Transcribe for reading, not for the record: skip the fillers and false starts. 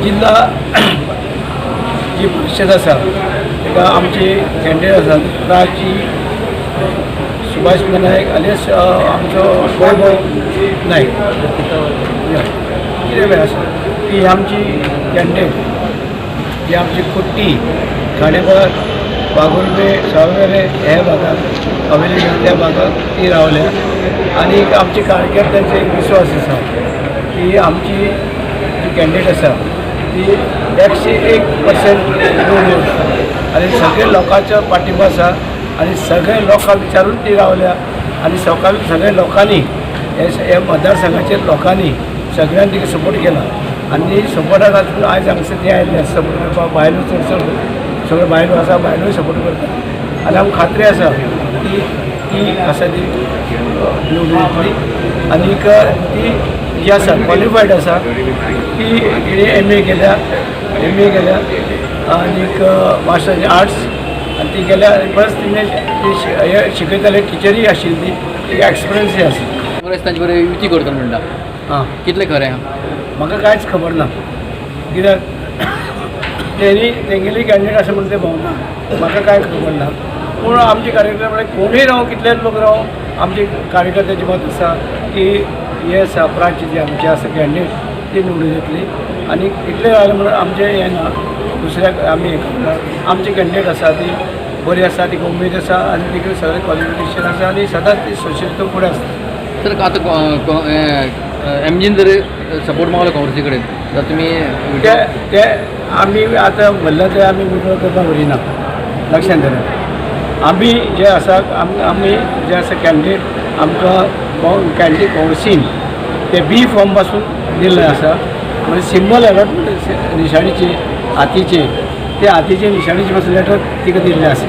जिल्हा जी परिषद आसा ताका आमचे कॅन्डिडेट आसात राजी सुभाष नायक आलियास आमचो वैभव नायक कितें आसा ती आमची कॅन्डिडेट जी आमची कुट्टी खांडेपार बागुर्बे सावयवेरें ह्या भागात अवेलेबल त्या भागात ती रावल्या आनी आमची कार्यकर्त्यांचो एक विश्वास आसा की आमची जी कॅन्डिडेट आसा ती 101% निवडून आनी सगळे लोकांचो पाठिंबो आसा आनी सगळे लोकांक विचारून ती रावल्या आनी सगळ्या लोकांनी हे मतदारसंघाचेर लोकांनी सगळ्यांनी तिका सपोर्ट केला आनी सपोर्टा खातीर आयज हांगसर ते आयिल्ले सपोर्ट करपाक बायलो चड सगळ्यो बायलो आसा बायलोय सपोर्ट करता आनी आमकां खात्री आसा ती आसा ती निवडून येतली आनीक ती जी आसा क्वॉलिफायड आसा ती MA केल्या आनीक मास्टर इन आर्ट्स आनी ती गेल्या परस तिणें हे शिकयताले टिचरी आशिल्ली ती एक्सपिरियन्सूय आसा काँग्रेस तांचे बरोबर युती करता म्हणटा हां कितलें खरें म्हाका कांयच खबर ना कित्याक तेंगेली कॅन्डिडेट आसा म्हणून ते भोंवता म्हाका कांय खबर ना पूण आमचे कार्यकर्ते म्हळ्यार कोणूय राव कितलेच लोक राव आमचे कार्यकर्त्याची मत आसा की हे आसा प्राची जी आमची आसा कॅन्डिडेट ती निवडून येतली आनी इतलें जालें म्हणून आमचें हें ना दुसऱ्याक आमी हें करना आमची कॅन्डिडेट आसा ती बरी आसा तिका उमेद आसा आनी तिका सगळें क्वॉलिफिकेशन आसा आनी सदांच ती सोशलिटीन फुडें आसता तर आतां एमजीन जर सपोर्ट मागलो काँग्रेसी कडेन जाल्यार तुमी ते आमी आतां म्हणलें तें आमी विड्रॉ करपाक वरिना लक्षांत दवरात आमी जे आसा आमी जे आसा कॅन्डिडेट आमकां कॅन्डिडेट काँग्रेसीन ते B फॉर्म पासून दिल्लें आसा म्हणजे सिंबल अलॉटमेंट निशाणीचे हातीचे ते हातीचे निशाणीचे पासून लेटर तिका दिल्लें आसा